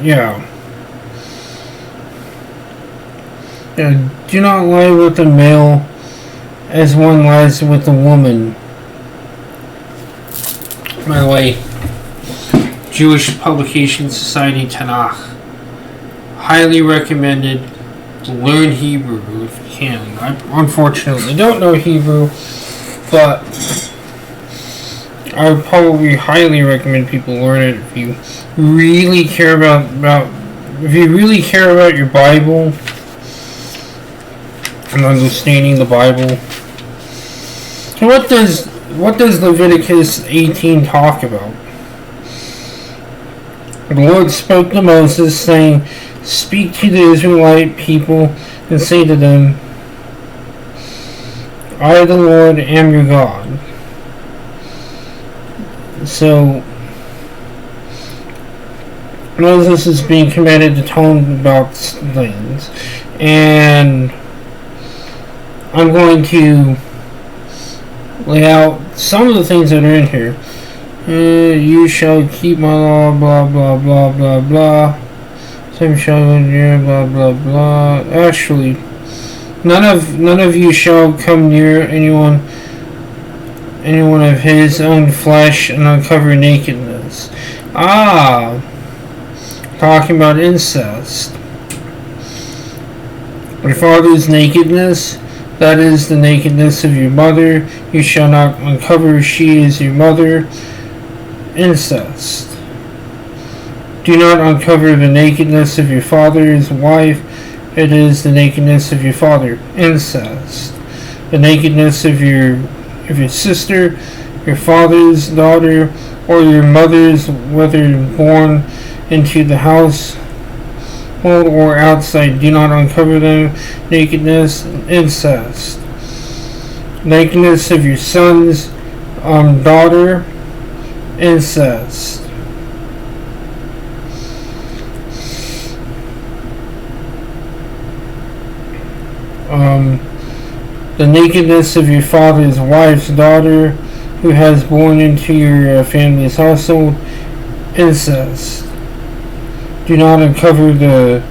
yeah. Yeah. Do not lie with a male as one lies with a woman. By the way, Jewish Publication Society Tanakh. Highly recommended. Learn Hebrew if you can. I unfortunately don't know Hebrew, but I would probably highly recommend people learn it if you really care about your Bible and understanding the Bible. So what does Leviticus 18 talk about? The Lord spoke to Moses, saying, "Speak to the Israelite people and say to them, I, the Lord, am your God." So Moses is being commanded to tell him about things, and I'm going to lay out some of the things that are in here. You shall keep my law, blah blah blah blah blah. Some shall blah blah blah. Actually, none of you shall come near anyone of his own flesh and uncover nakedness. Talking about incest. Your father's nakedness, that is the nakedness of your mother, you shall not uncover, she is your mother. Incest. Do not uncover the nakedness of your father's wife, it is the nakedness of your father. Incest. The nakedness of your sister, your father's daughter, or your mother's, whether born into the house or outside, do not uncover them. Nakedness, incest. Nakedness of your son's daughter, incest. The nakedness of your father's wife's daughter who has born into your family's household, incest. Do not uncover the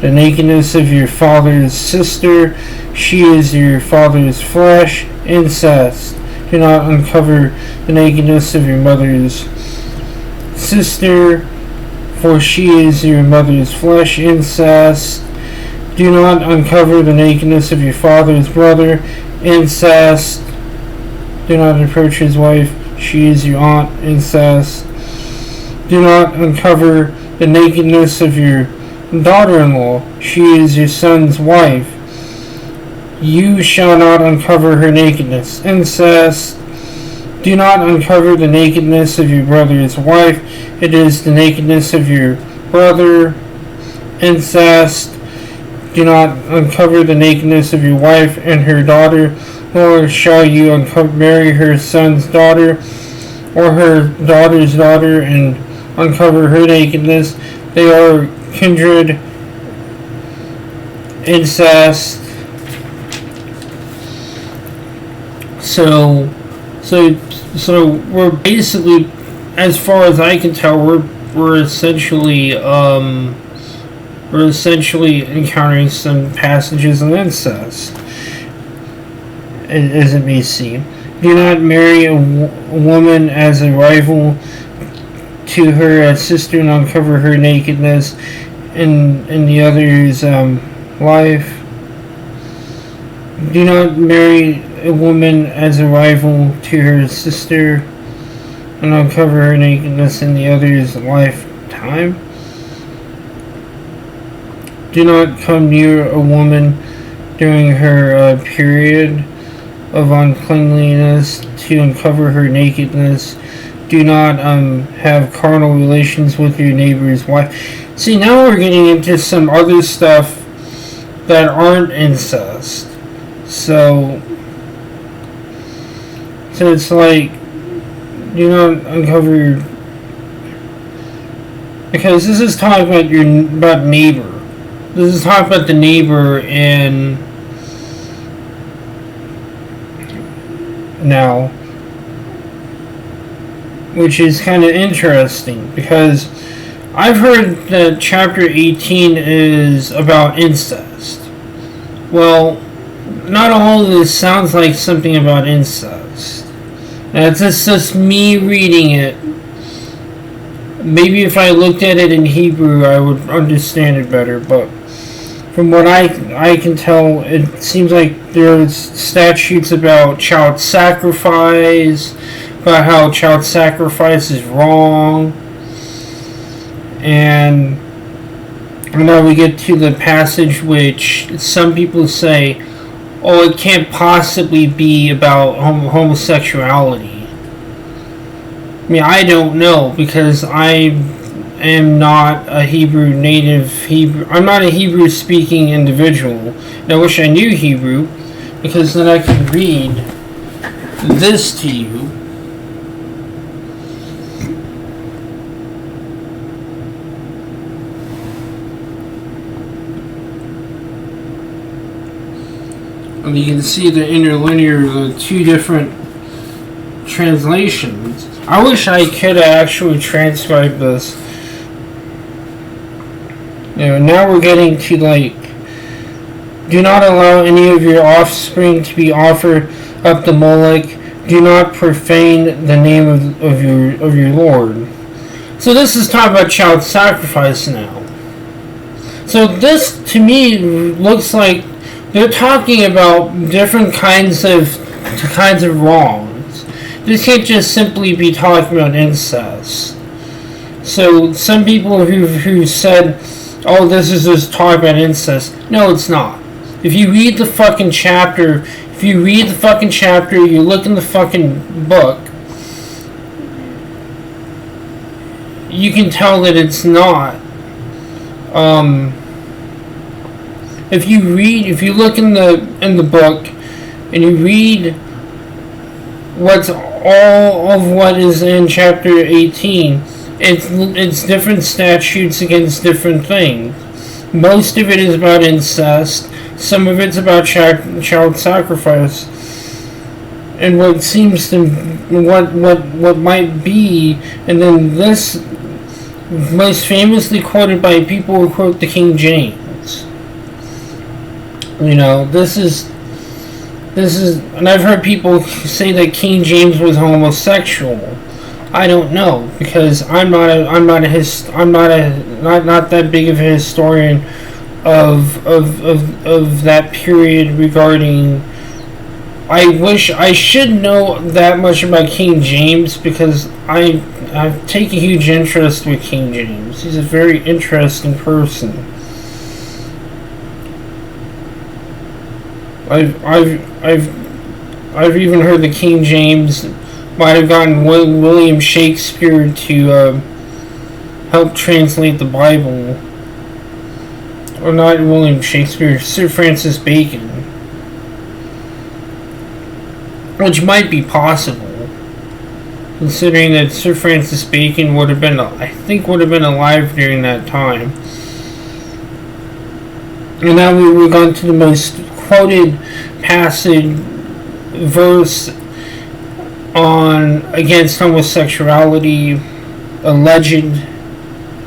nakedness of your father's sister, she is your father's flesh, incest. Do not uncover the nakedness of your mother's sister, for she is your mother's flesh, incest. Do not uncover the nakedness of your father's brother, incest. Do not approach his wife, she is your aunt, incest. Do not uncover the nakedness of your daughter-in-law, she is your son's wife. You shall not uncover her nakedness, incest. Do not uncover the nakedness of your brother's wife, it is the nakedness of your brother, incest. Do not uncover the nakedness of your wife and her daughter, nor shall you marry her son's daughter or her daughter's daughter and uncover her nakedness. They are kindred, incest. So we're basically, as far as I can tell, we're essentially encountering some passages of incest, as it may seem. Do not marry a woman as a rival to her sister and uncover her nakedness in the other's life. Do not marry a woman as a rival to her sister and uncover her nakedness in the other's lifetime. Do not come near a woman during her period of uncleanliness to uncover her nakedness. Do not have carnal relations with your neighbor's wife. See, now we're getting into some other stuff that aren't incest. So it's like, do not uncover your, because this is talking about neighbor. This is talking about the neighbor in now, which is kind of interesting because I've heard that chapter 18 is about incest. Well, not all of this sounds like something about incest. That's just me reading it. Maybe if I looked at it in Hebrew, I would understand it better, but from what I can tell, it seems like there's statutes about child sacrifice, about how child sacrifice is wrong, and now we get to the passage which some people say, oh, it can't possibly be about homosexuality. I mean, I don't know, because I am not a I'm not a Hebrew speaking individual. And I wish I knew Hebrew, because then I could read this to you. And you can see the interlinear, the two different translations. I wish I could actually transcribe this. Now we're getting to do not allow any of your offspring to be offered up to Moloch. Do not profane the name of your Lord. So this is talking about child sacrifice now. So this to me looks like they're talking about different kinds of wrongs. This can't just simply be talking about incest. So some people who said, oh, this is just talking about incest. No, it's not. If you read the fucking chapter, you look in the fucking book, you can tell that it's not. If you look in the book, and you read what's all of what is in chapter 18, it's different statutes against different things. Most of it is about incest. Some of it's about child sacrifice. And what seems to what might be, and then this most famously quoted by people who quote the King James. This is, and I've heard people say that King James was homosexual. I don't know, because I'm not that big of a historian of that period regarding. I wish I should know that much about King James, because I take a huge interest with King James. He's a very interesting person. I've even heard the King James might have gotten William Shakespeare to help translate the Bible. Or not William Shakespeare, Sir Francis Bacon. Which might be possible, considering that Sir Francis Bacon would have been alive during that time. And now we're going to the most quoted passage, verse against homosexuality, alleged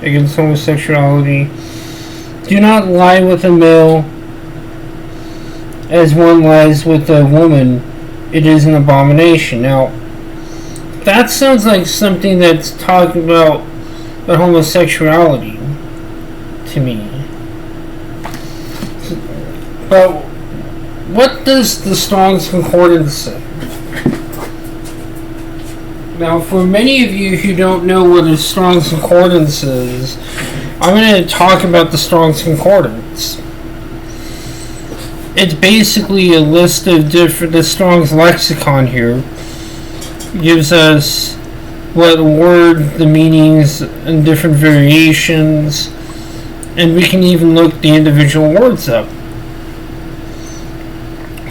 against homosexuality. Do not lie with a male as one lies with a woman. It is an abomination. Now, that sounds like something that's talking about homosexuality to me. But what does the Strong's Concordance say? Now, for many of you who don't know what a Strong's Concordance is, I'm going to talk about the Strong's Concordance. It's basically a list of the Strong's lexicon here. Gives us what word, the meanings, and different variations. And we can even look the individual words up.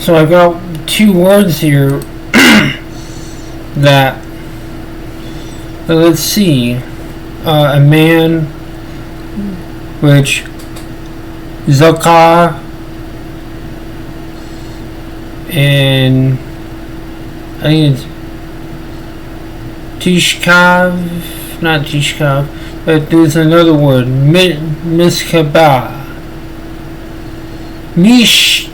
So I've got two words here that let's see. A man, which Zakar, and I think it's Tishkav, not tishkav, but there's another word, mishkabah. Mishkava.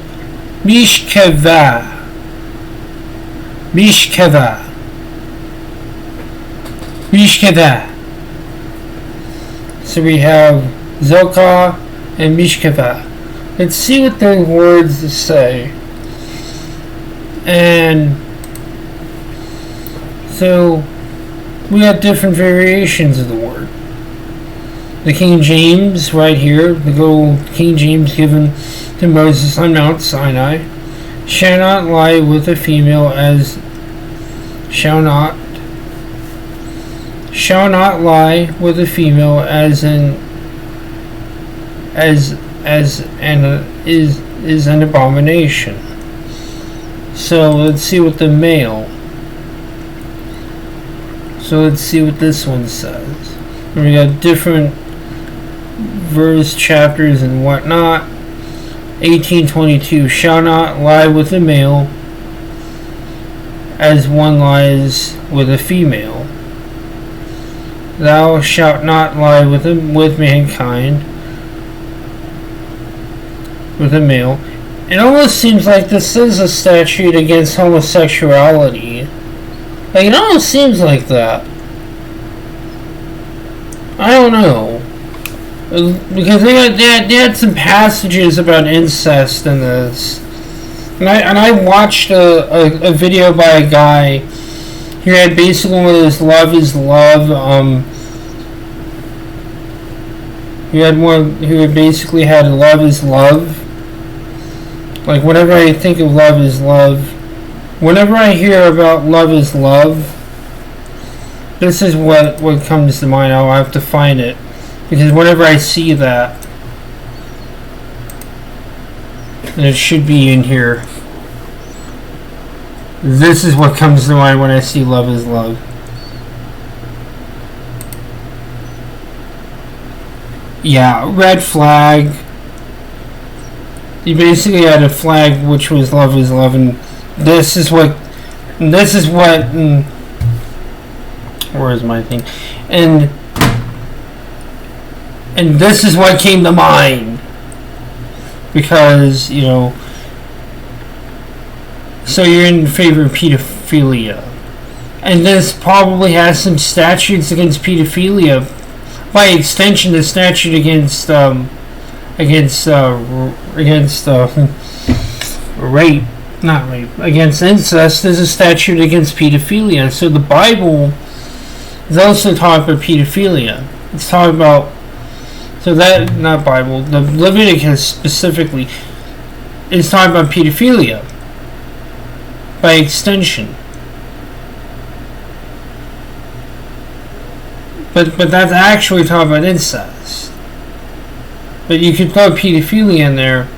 So we have Zokah and Mishkava. Let's see what the words say. And so we have different variations of the word. The King James right here, the good old King James given to Moses on Mount Sinai, shall not lie with a female as shall not lie with a female as an is an abomination. So let's see what the male. So let's see what this one says. And we got different verse chapters and whatnot. 18:22, shall not lie with a male as one lies with a female. Thou shalt not lie with mankind, with a male. It almost seems like this is a statute against homosexuality. Like, it almost seems like that. I don't know. Because they had some passages about incest in this. And I watched a video by a guy who had basically one of those love is love, who had basically had love is love. Like, whenever I think of love is love, whenever I hear about love is love, this is what comes to mind. I'll have to find it. Because whenever I see that, and it should be in here, this is what comes to mind when I see love is love. Yeah, red flag. You basically had a flag which was love is love, and this is what where is my thing? And this is what came to mind. Because, you know, so you're in favor of pedophilia. And this probably has some statutes against pedophilia. By extension, the statute against rape, not rape, against incest is a statute against pedophilia. So the Bible is also talking about pedophilia. It's talking about, so that, not Bible, the Leviticus specifically is talking about pedophilia by extension. But that's actually talking about incest. But you could throw pedophilia in there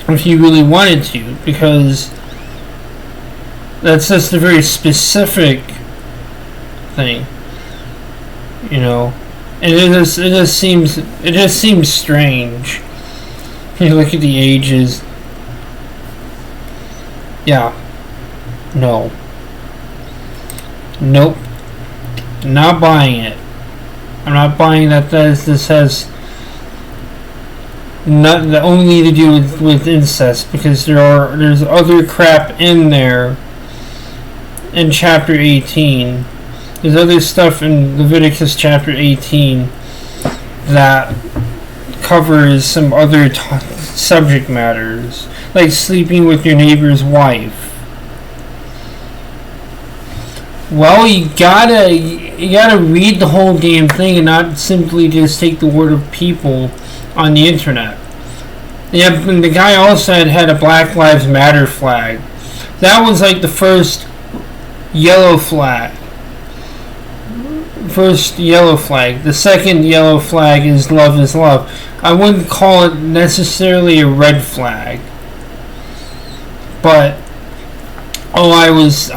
if you really wanted to, because that's just a very specific thing, you know. And it just seems strange. You look at the ages. Yeah. No. Nope. Not buying it. I'm not buying that this has not only to do with incest, because there's other crap in there in chapter 18. There's other stuff in Leviticus chapter 18 that covers some other subject matters, like sleeping with your neighbor's wife. Well, you gotta read the whole damn thing and not simply just take the word of people on the internet. Yeah, and the guy also had a Black Lives Matter flag. That was like the first yellow flag. The second yellow flag is love is love. I wouldn't call it necessarily a red flag. But I was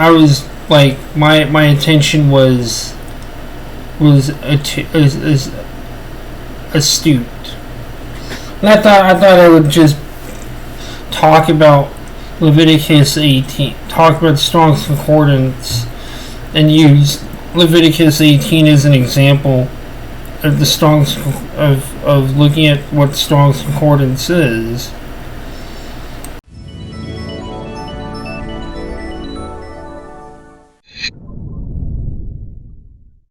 like, my intention was astute. And I thought I would just talk about Leviticus 18, talk about Strong's Concordance, and use Leviticus 18 is an example of the Strong's of looking at what Strong's Concordance is.